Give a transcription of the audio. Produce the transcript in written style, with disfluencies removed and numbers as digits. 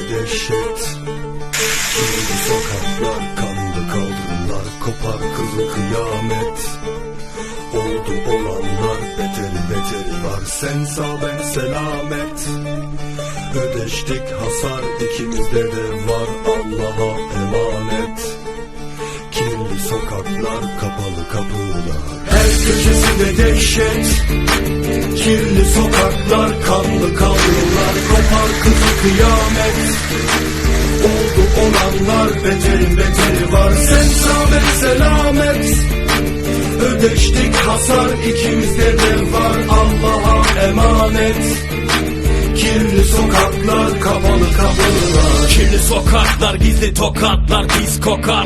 dehşet. Kirli sokaklar, kanlı kaldırımlar, kopar kızıl kıyamet. Oldu olanlar, beteri var, sen sağ ben selamet. Ödeştik hasar, ikimizde de var, Allah'a emanet. Kirli sokaklar, kapalı kapılar, her köşesinde dehşet. Kirli sokaklar, kanlı kaldırımlar, kopar kızıl kıyamet. Oldu olanlar, beteri var, sen sağ ben selamet. Ödeştik hasar, ikimizde de var, Allah'a emanet. Kirli sokaklar, kapalı kapılar. Kirli sokaklar, gizli tokatlar, pis kokar.